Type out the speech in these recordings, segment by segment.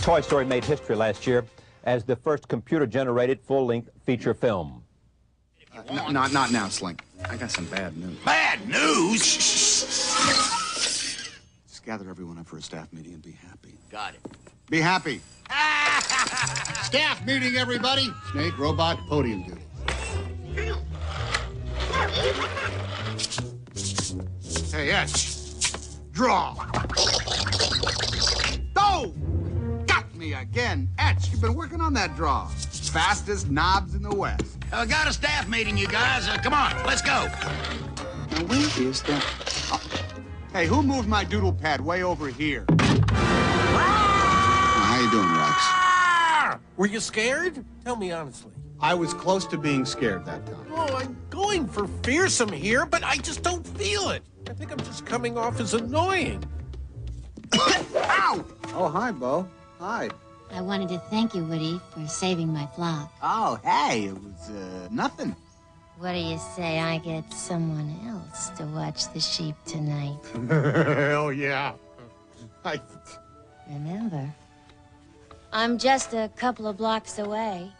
Toy Story made history last year as the first computer-generated full-length feature film. Not now, Slink. I got some bad news. Bad news? Just gather everyone up for a staff meeting and be happy. Got it. Be happy. Staff meeting, everybody. Snake, robot, podium duty. Hey, Etch. Draw. Oh! Got me again. Etch, you've been working on that draw. Fastest knobs in the West. Got a staff meeting, you guys. Come on, let's go. Now, where is that? Oh. Hey, who moved my doodle pad way over here? How you doing, Rex? Were you scared? Tell me honestly. I was close to being scared that time. Oh, I'm going for fearsome here, but I just don't feel it. I think I'm just coming off as annoying. Ow! Oh, hi, Bo. Hi. I wanted to thank you, Woody, for saving my flock. Oh, hey, it was, nothing. What do you say I get someone else to watch the sheep tonight? Hell yeah. Remember, I'm just a couple of blocks away.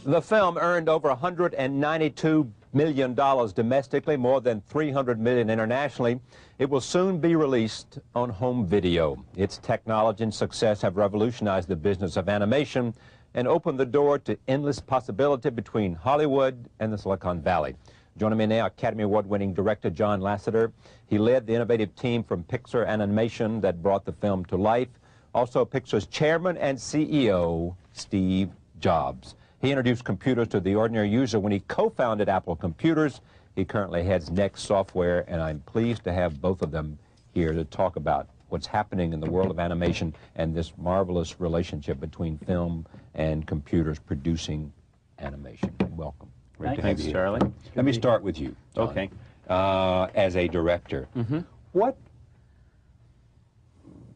The film earned over $192 million domestically, more than $300 million internationally. It will soon be released on home video. Its technology and success have revolutionized the business of animation and opened the door to endless possibility between Hollywood and the Silicon Valley. Joining me now, Academy Award-winning director John Lasseter. He led the innovative team from Pixar Animation that brought the film to life. Also, Pixar's chairman and CEO, Steve Jobs. He introduced computers to the ordinary user when he co-founded Apple Computers. He currently heads Next Software, and I'm pleased to have both of them here to talk about what's happening in the world of animation and this marvelous relationship between film and computers producing animation. Welcome. Great to have you here. Charlie. Let me start with you, John. Okay. As a director,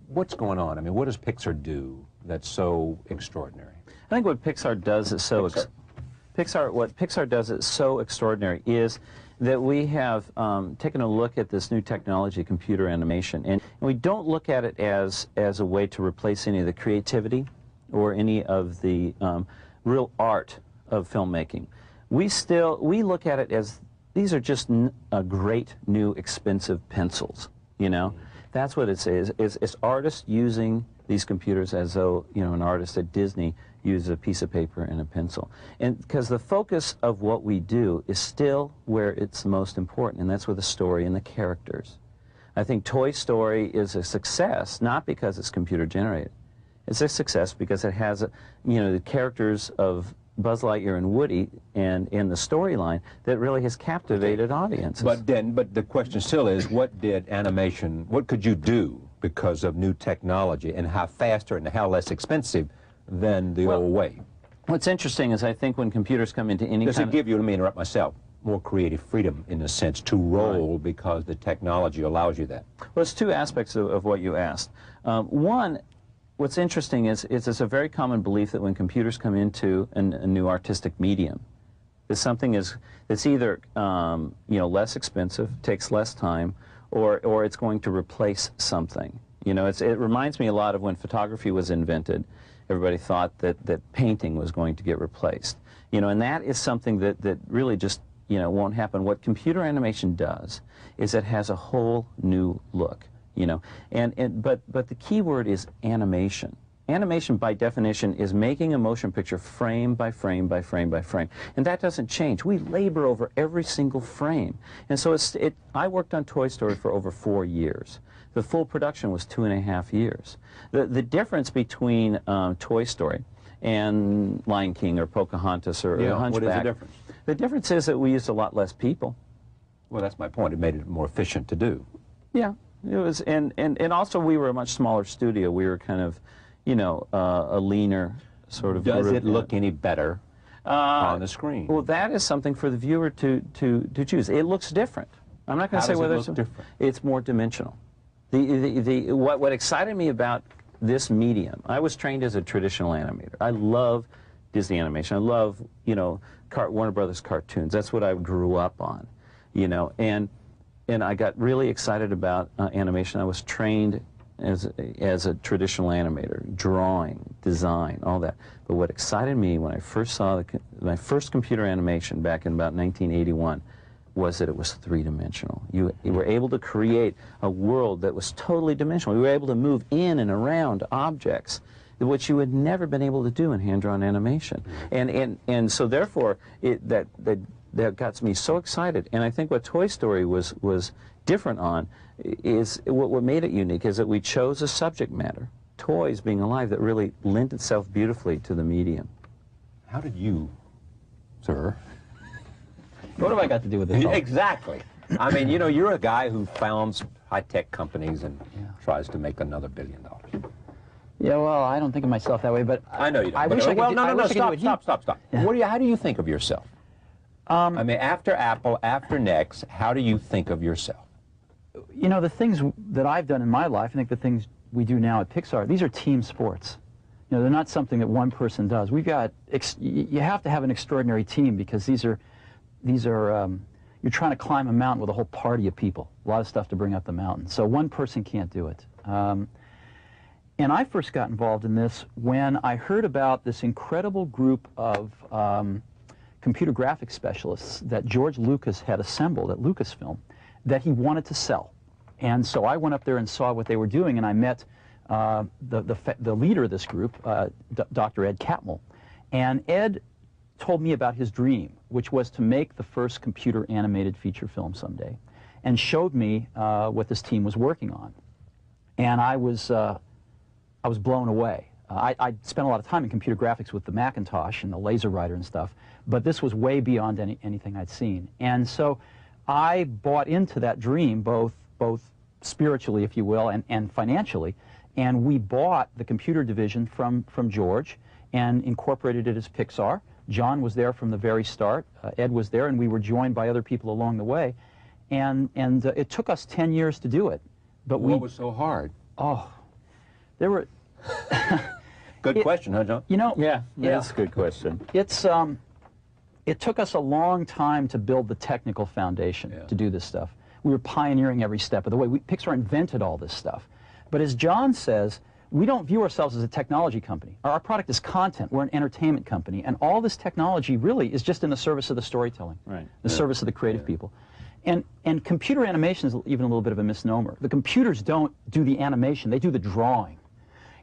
what's going on? I mean, what does Pixar do that's so extraordinary? I think what Pixar does is so what Pixar does is so extraordinary is that we have taken a look at this new technology, computer animation, and we don't look at it as a way to replace any of the creativity or any of the real art of filmmaking. We look at it as these are just great new expensive pencils. You know, that's what it is. It's artists using these computers as though, you know, an artist at Disney uses a piece of paper and a pencil. And because the focus of what we do is still where it's most important, and that's with the story and the characters. I think Toy Story is a success, not because it's computer generated. It's a success because it has, you know, the characters of Buzz Lightyear and Woody and in the storyline that really has captivated audiences. But the question still is, what could you do because of new technology, and how faster and how less expensive than the old way? What's interesting is I think when computers come into any Does it give you, let me interrupt myself, more creative freedom in a sense to roll because the technology allows you that? Well, it's two aspects of what you asked. One, what's interesting is it's a very common belief that when computers come into a new artistic medium, that something that's either you know, less expensive, takes less time, or it's going to replace something. You know, it reminds me a lot of when photography was invented. Everybody thought that painting was going to get replaced. You know, and that is something that really just, you know, won't happen. What computer animation does is it has a whole new look. You know, but the key word is animation. Animation, by definition, is making a motion picture frame by frame by frame by frame, and that doesn't change. We labor over every single frame, and so I worked on Toy Story for over 4 years. The full production was 2.5 years. The difference between Toy Story and Lion King or Pocahontas or Hunchback. What is the difference? The difference is that we used a lot less people. Well, that's my point. It made it more efficient to do. Yeah. It was, and also we were a much smaller studio. We were kind of, you know, a leaner sort of. Does it look any better on the screen? Well, that is something for the viewer to choose. It looks different. I'm not going to say whether it's different. It's more dimensional. What excited me about this medium, I was trained as a traditional animator. I love Disney animation. I love, you know, Warner Brothers cartoons. That's what I grew up on, you know, and I got really excited about animation. I was trained as a traditional animator, drawing, design, all that. But what excited me when I first saw my first computer animation back in about 1981 was that it was three-dimensional. You were able to create a world that was totally dimensional. We were able to move in and around objects, which you had never been able to do in hand-drawn animation. And so therefore, that got me so excited. And I think what Toy Story was different on is, what made it unique is that we chose a subject matter, toys being alive, that really lent itself beautifully to the medium. How did you, sir? What have I got to do with this? Exactly. I mean, you know, you're a guy who founds high-tech companies and tries to make another $1 billion. Yeah, well, I don't think of myself that way, but I know you don't. I wish I could. Well, no, stop. Yeah. How do you think of yourself? I mean, after Apple, after Next, how do you think of yourself? You know, the things that I've done in my life, I think the things we do now at Pixar, these are team sports. You know, they're not something that one person does. We've got, you have to have an extraordinary team, because these are, you're trying to climb a mountain with a whole party of people. A lot of stuff to bring up the mountain. So one person can't do it. And I first got involved in this when I heard about this incredible group of computer graphics specialists that George Lucas had assembled at Lucasfilm that he wanted to sell. And so I went up there and saw what they were doing, and I met the leader of this group, Dr. Ed Catmull. And Ed told me about his dream, which was to make the first computer animated feature film someday, and showed me what this team was working on. And I was blown away. I spent a lot of time in computer graphics with the Macintosh and the Laser Writer and stuff, but this was way beyond anything I'd seen. And so I bought into that dream, both spiritually, if you will, and financially, and we bought the computer division from George and incorporated it as Pixar. John was there from the very start, Ed was there, and we were joined by other people along the way. And it took us 10 years to do it. But what was so hard? Oh, there were... Good question, huh, John? You know... Yeah, that's a good question. It took us a long time to build the technical foundation to do this stuff. We were pioneering every step of the way. Pixar invented all this stuff. But as John says, we don't view ourselves as a technology company. Our product is content. We're an entertainment company. And all this technology really is just in the service of the storytelling, the service of the creative people. And computer animation is even a little bit of a misnomer. The computers don't do the animation. They do the drawing.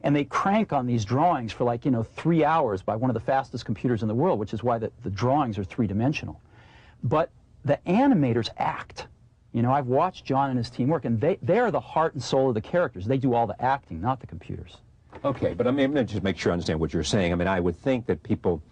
And they crank on these drawings for, like, 3 hours by one of the fastest computers in the world, which is why the drawings are three-dimensional. But the animators act. I've watched John and his team work, and they are the heart and soul of the characters. They do all the acting, not the computers. Okay, but I mean, let me just make sure I understand what you're saying. I mean, I would think that people...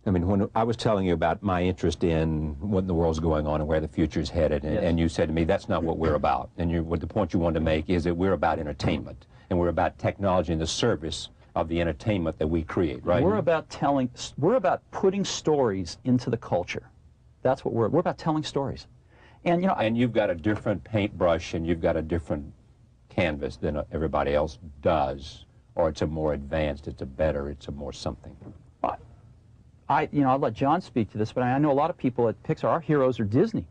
I mean, when I was telling you about my interest in what in the world's going on and where the future's headed, and you said to me, that's not what we're about. And what the point you wanted to make is that we're about entertainment, and we're about technology in the service of the entertainment that we create, right? We're about putting stories into the culture. That's what we're about, telling stories. And, and you've got a different paintbrush, and you've got a different canvas than everybody else does, or it's a more advanced, it's a better, it's a more something. I'll let John speak to this, but I know a lot of people at Pixar, our heroes are Disney.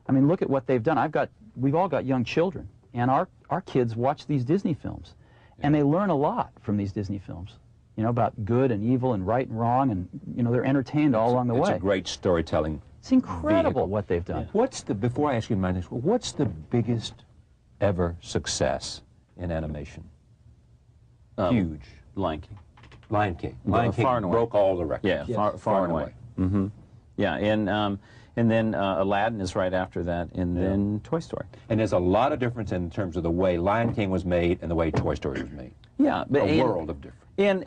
I mean, look at what they've done. We've all got young children, and our kids watch these Disney films, and they learn a lot from these Disney films, about good and evil and right and wrong, and, they're entertained all along the way. It's a great storytelling. It's incredible vehicle. What they've done. Before I ask you my next one, what's the biggest ever success in animation? Huge. Lion King. Lion King. Lion King broke all the records. Yeah, far and away. Mm-hmm. Yeah, and then Aladdin is right after that, and then Toy Story. And there's a lot of difference in terms of the way Lion King was made and the way Toy Story was made. Yeah, but a world of difference. And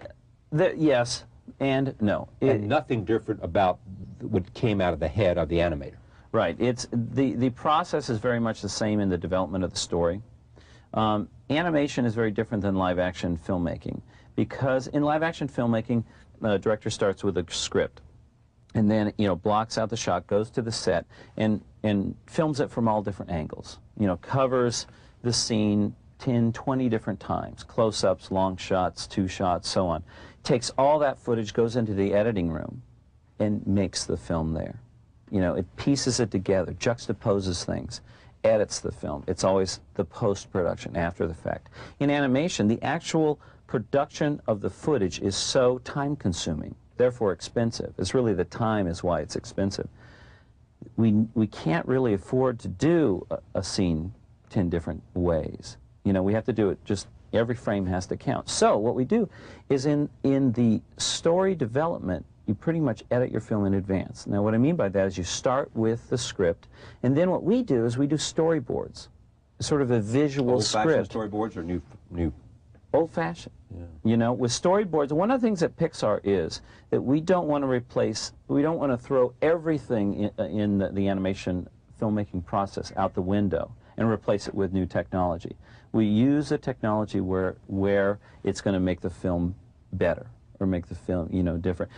yes and no. And nothing different about what came out of the head of the animator. Right. It's the process is very much the same in the development of the story. Animation is very different than live-action filmmaking, because in live-action filmmaking, the director starts with a script, and then blocks out the shot, goes to the set, and films it from all different angles. Covers the scene 10, 20 different times, close-ups, long shots, 2 shots, so on. Takes all that footage, goes into the editing room, and makes the film there. It pieces it together, juxtaposes things, edits the film. It's always the post-production, after the fact. In animation, the actual production of the footage is so time-consuming, therefore expensive. It's really the time is why it's expensive. We can't really afford to do a scene 10 different ways. You know, we have to do it just, every frame has to count. So what we do is in the story development, you pretty much edit your film in advance. Now what I mean by that is you start with the script, and then what we do is we do storyboards, sort of a visual script. Old-fashioned storyboards or new? Old-fashioned. Yeah. You know, with storyboards, one of the things that Pixar is that we don't want to replace, we don't want to throw everything in the animation filmmaking process out the window and replace it with new technology. We use the technology where it's going to make the film better or make the film, you know, different.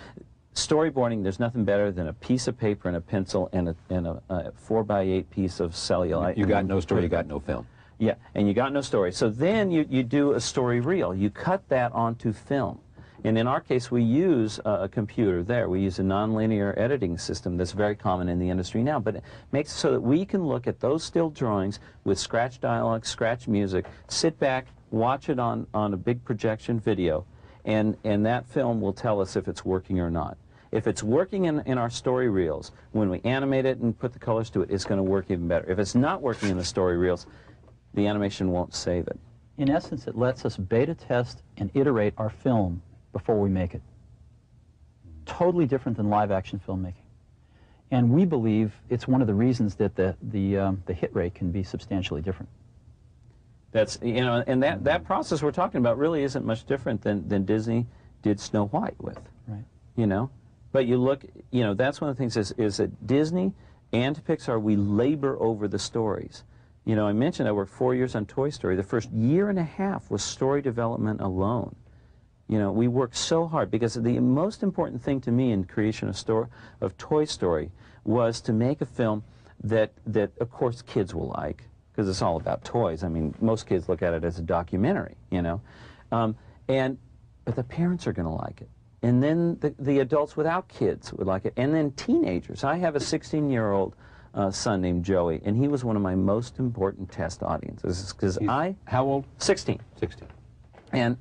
Storyboarding, there's nothing better than a piece of paper and a pencil and a 4x8 piece of cellulite. You got no story, you got no film. Yeah, and you got no story. So then you do a story reel. You cut that onto film. And in our case, we use a computer there. We use a nonlinear editing system that's very common in the industry now. But it makes it so that we can look at those still drawings with scratch dialogue, scratch music, sit back, watch it on a big projection video, and that film will tell us if it's working or not. If it's working in our story reels, when we animate it and put the colors to it, it's going to work even better. If it's not working in the story reels, the animation won't save it. In essence, it lets us beta test and iterate our film before we make it. Totally different than live action filmmaking. And we believe it's one of the reasons that the hit rate can be substantially different. That's, you know, and that process we're talking about really isn't much different than Disney did Snow White with. Right. You know? But you look, you know, that's one of the things is that Disney and Pixar, we labor over the stories. You know, I mentioned I worked 4 years on Toy Story. The first year and a half was story development alone. You know, we worked so hard because the most important thing to me in creation of Toy Story was to make a film that of course kids will like, because it's all about toys. I mean, most kids look at it as a documentary, you know, but the parents are going to like it. And then the adults without kids would like it. And then teenagers. I have a 16-year-old son named Joey, and he was one of my most important test audiences. Because How old? 16. 16. And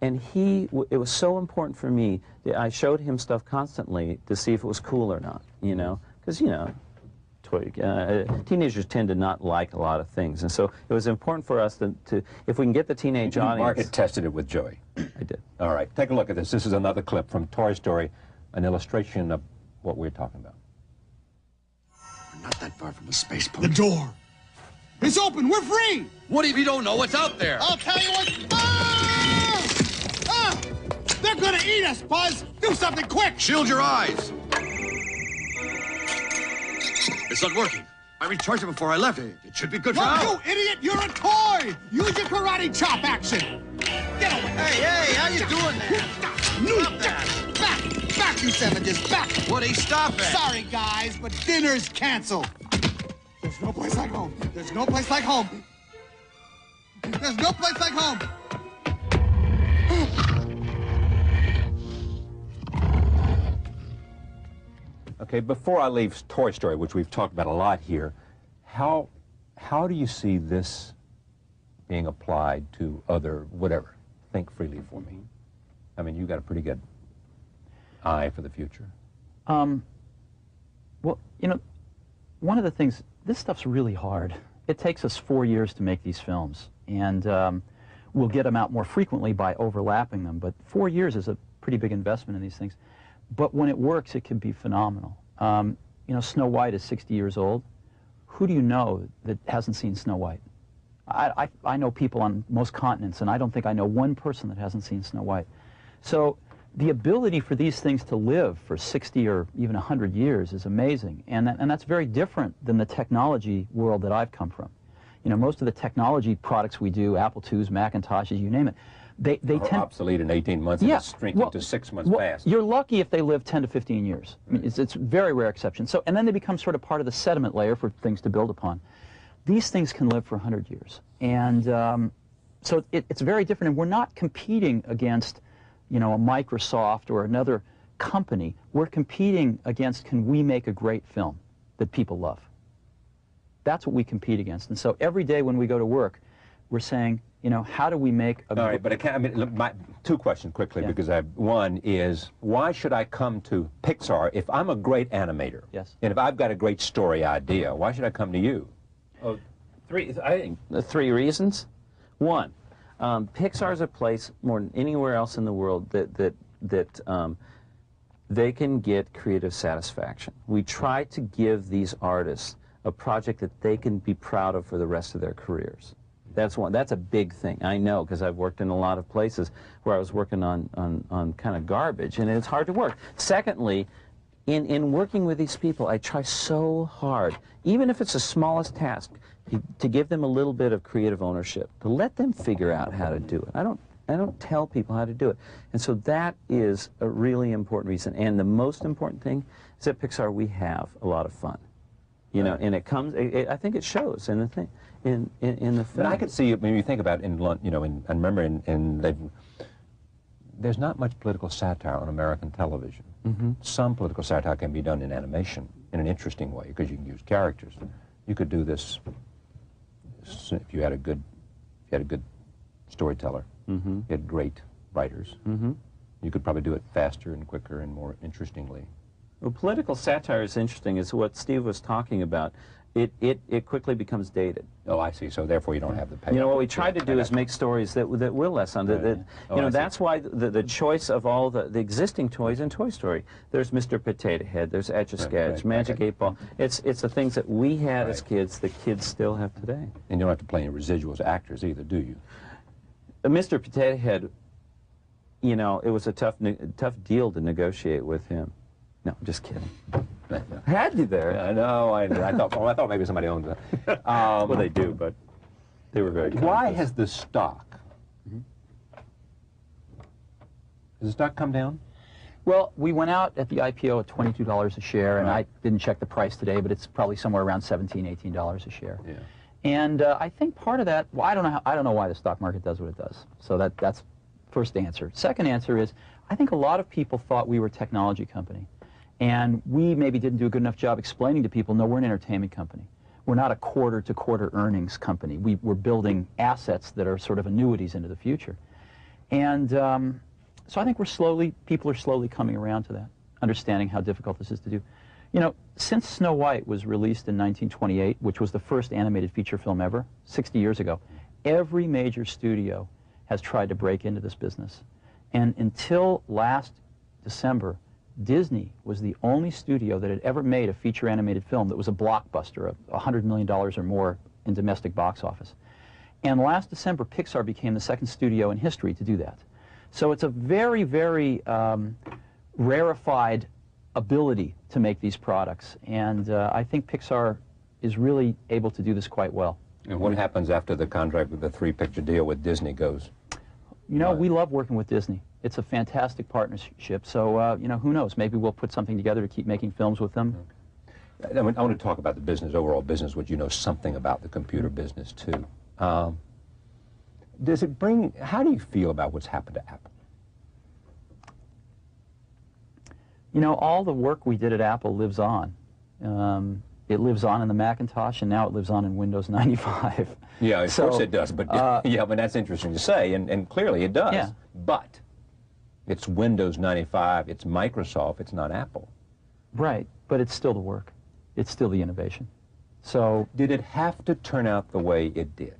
it was so important for me that I showed him stuff constantly to see if it was cool or not, you know? Because, you know, teenagers tend to not like a lot of things. And so it was important for us to if we can get the teenage audience... Market tested it with Joey. I did. All right, take a look at this. This is another clip from Toy Story, an illustration of what we're talking about. We're not that far from the spaceport. The door. It's open. We're free. What if you don't know what's out there? I'll tell you what. Ah! Ah! They're gonna eat us, Buzz. Do something quick. Shield your eyes. It's not working. I recharged it before I left. It should be good for now. You idiot! You're a toy. Use your karate chop action. Get away. Hey, how you doing there? Stop that. Back, you savages, back. Woody, stop it. Sorry, guys, but dinner's canceled. There's no place like home. There's no place like home. There's no place like home. Okay, before I leave Toy Story, which we've talked about a lot here, how do you see this being applied to other, whatever? Think freely for me. I mean, you got a pretty good eye for the future. Well, you know, one of the things, this stuff's really hard. It takes us 4 years to make these films, and we'll get them out more frequently by overlapping them, but 4 years is a pretty big investment in these things. But when it works, it can be phenomenal. You know, Snow White is 60 years old. Who do you know that hasn't seen Snow White? I know people on most continents, and I don't think I know one person that hasn't seen Snow White. So the ability for these things to live for 60 or even 100 years is amazing, and that's very different than the technology world that I've come from. You know, most of the technology products we do, Apple IIs, Macintoshes, you name it, they tend obsolete in 18 months and it's shrinking to 6 months past. You're lucky if they live 10 to 15 years. I mean, it's very rare exception. So, and then they become sort of part of the sediment layer for things to build upon. These things can live for 100 years. And so it's very different. And we're not competing against, you know, a Microsoft or another company. We're competing against, can we make a great film that people love? That's what we compete against. And so every day when we go to work, we're saying, you know, how do we make a... All right, but I mean, look, two questions quickly, Yeah. because one is, why should I come to Pixar if I'm a great animator? Yes. And if I've got a great story idea, why should I come to you? Oh, I think the three reasons. One, Pixar is a place more than anywhere else in the world that they can get creative satisfaction. We try to give these artists a project that they can be proud of for the rest of their careers. That's one. That's a big thing. I know, because I've worked in a lot of places where I was working on kind of garbage, and it's hard to work. Secondly, in working with these people, I try so hard, even if it's the smallest task, to give them a little bit of creative ownership, to let them figure out how to do it. I don't tell people how to do it. And so that is a really important reason. And the most important thing is at Pixar we have a lot of fun. You know, and it comes, I think it shows in the thing, in the film. But I could see, when you think about I remember there's not much political satire on American television. Mm-hmm. Some political satire can be done in animation in an interesting way, because you can use characters. You could do this if you had a good storyteller. Mm-hmm. You had great writers. Mm-hmm. You could probably do it faster and quicker and more interestingly. Well, political satire is interesting. It's what Steve was talking about. It quickly becomes dated. Oh, I see. So therefore you don't have the payoff. You know, what we try to do is make stories that will lessen. That's why the choice of all the existing toys in Toy Story. There's Mr. Potato Head, there's Etch-a-Sketch, Magic 8 Ball. It's the things that we had as kids that kids still have today. And you don't have to play any residuals actors either, do you? Mr. Potato Head, you know, it was a tough deal to negotiate with him. No, I'm just kidding. Had you there? Yeah, I know. I thought maybe somebody owned it. Well, they do, but they were very. Why has the stock? Has the stock come down? Well, we went out at the IPO at $22 a share, and I didn't check the price today, but it's probably somewhere around $17, $18 a share. Yeah. And I think part of that, well, I don't know why the stock market does what it does. So that's first answer. Second answer is, I think a lot of people thought we were a technology company. And we maybe didn't do a good enough job explaining to people, no, we're an entertainment company. We're not a quarter-to-quarter earnings company. We're building assets that are sort of annuities into the future. And so I think people are slowly coming around to that, understanding how difficult this is to do. You know, since Snow White was released in 1928, which was the first animated feature film ever, 60 years ago, every major studio has tried to break into this business. And until last December, Disney was the only studio that had ever made a feature animated film that was a blockbuster, $100 million or more in domestic box office. And last December, Pixar became the second studio in history to do that. So it's a very, very rarefied ability to make these products. And I think Pixar is really able to do this quite well. And what happens after the contract with the 3-picture deal with Disney goes? You know, we love working with Disney. It's a fantastic partnership. So, you know, who knows? Maybe we'll put something together to keep making films with them. I want to talk about the business, overall business, which you know something about the computer business, too. Does it bring, how do you feel about what's happened to Apple? You know, all the work we did at Apple lives on. It lives on in the Macintosh, and now it lives on in Windows 95. Yeah, of course it does, but yeah, but that's interesting to say, and clearly it does. Yeah. But it's Windows 95, it's Microsoft, it's not Apple. Right, but it's still the work. It's still the innovation. So did it have to turn out the way it did?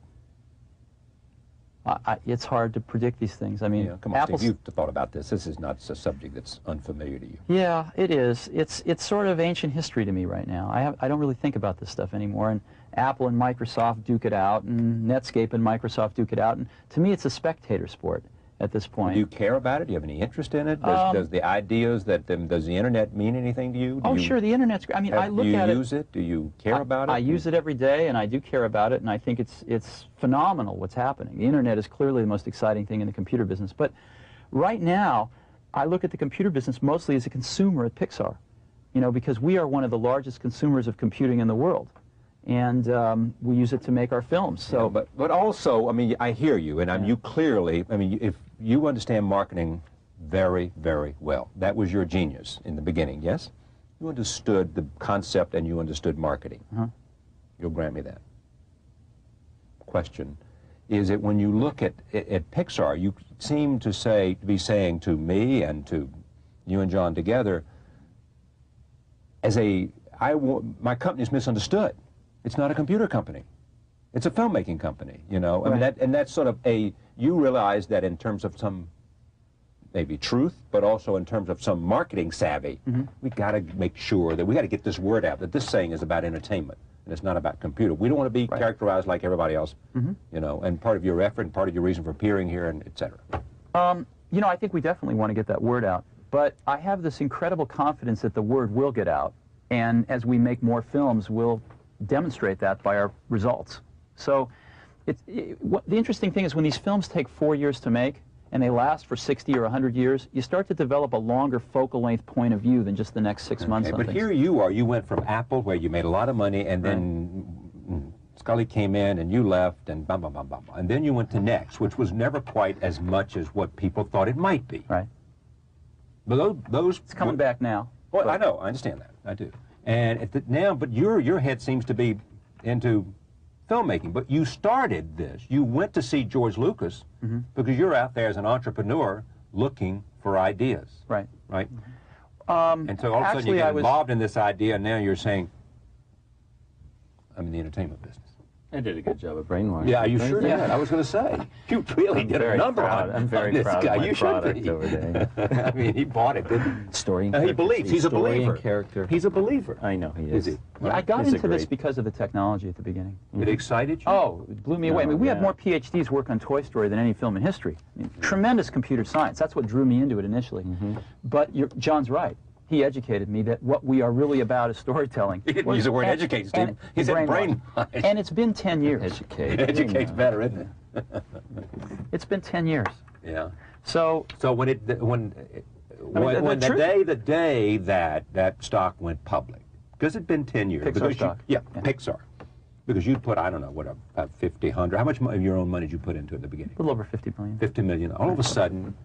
It's hard to predict these things. I mean, Yeah, come on, Steve, you've thought about this. This is not a subject that's unfamiliar to you. Yeah, it is. It's sort of ancient history to me right now. I don't really think about this stuff anymore. And Apple and Microsoft duke it out, and Netscape and Microsoft duke it out. And to me, it's a spectator sport at this point. Do you care about it? Do you have any interest in it? Does the ideas that does the internet mean anything to you? Sure, the internet's. I mean, I look at it. Do you use it? Do you care about it? I use it every day, and I do care about it, and I think it's phenomenal what's happening. The internet is clearly the most exciting thing in the computer business. But right now, I look at the computer business mostly as a consumer at Pixar, you know, because we are one of the largest consumers of computing in the world. And we use it to make our films. So, yeah, but also, I mean, I hear you, and you clearly, I mean, if you understand marketing very, very well. That was your genius in the beginning, yes? You understood the concept and you understood marketing. You'll grant me that. Question, is that when you look at Pixar, you seem to be saying to me and to you and John together, my company is misunderstood. It's not a computer company. It's a filmmaking company, you know. Right. I mean, that's sort of you realize that in terms of some maybe truth, but also in terms of some marketing savvy, we got to make sure that we got to get this word out that this thing is about entertainment and it's not about computer. We don't want to be characterized like everybody else, you know. And part of your effort and part of your reason for appearing here, and et cetera. You know, I think we definitely want to get that word out. But I have this incredible confidence that the word will get out, and as we make more films, we'll demonstrate that by our results. So, the interesting thing is when these films take 4 years to make, and they last for 60 or 100 years, you start to develop a longer focal length point of view than just the next 6 months. But here you are. You went from Apple, where you made a lot of money, and then Scully came in, and you left, and blah, blah, blah, blah, blah. And then you went to Next, which was never quite as much as what people thought it might be. Right. But those It's coming back now. Well, I know. I understand that. I do. And but your head seems to be into filmmaking. But you started this. You went to see George Lucas because you're out there as an entrepreneur looking for ideas. Right. Right? And so all of a sudden you get involved in this idea, and now you're saying, I'm in the entertainment business. I did a good job of brainwashing. Yeah, you sure did. I was going to say, you really did a number on I'm very proud of my product over there. I mean, he bought it, didn't he? Story and he believes. He's a believer. Character. He's a believer. I know he is. Is he? Yeah, I got into this because of the technology at the beginning. It excited you? Oh, it blew me away. I mean, we had more PhDs work on Toy Story than any film in history. I mean, tremendous computer science. That's what drew me into it initially. But John's right. He educated me that what we are really about is storytelling. He didn't use the word educate, Steve. He said brainwash. And it's been 10 years. Educate. Educate's better, isn't it? It's been 10 years. Yeah. So when the day that stock went public, because it'd been 10 years. Pixar stock. Yeah, Pixar. Because you'd put, I don't know, what, about 50, 100. How much of your own money did you put into it at the beginning? a little over 50 million. 50 million. All of a sudden,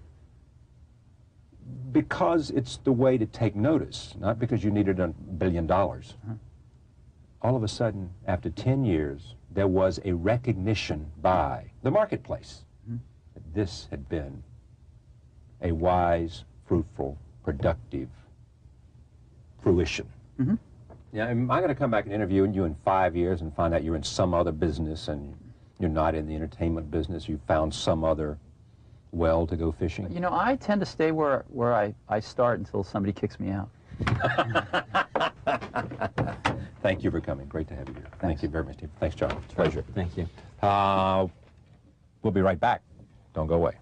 because it's the way to take notice, not because you needed $1 billion, all of a sudden, after 10 years, there was a recognition by the marketplace that this had been a wise, fruitful, productive fruition. Yeah, am I going to come back and interview you in 5 years and find out you're in some other business and you're not in the entertainment business, you found some other well to go fishing? You know, I tend to stay where I start until somebody kicks me out. Thank you for coming. Great to have you here. Thank you very much, Steve. Thanks, John. It's a pleasure. Thank you. We'll be right back. Don't go away.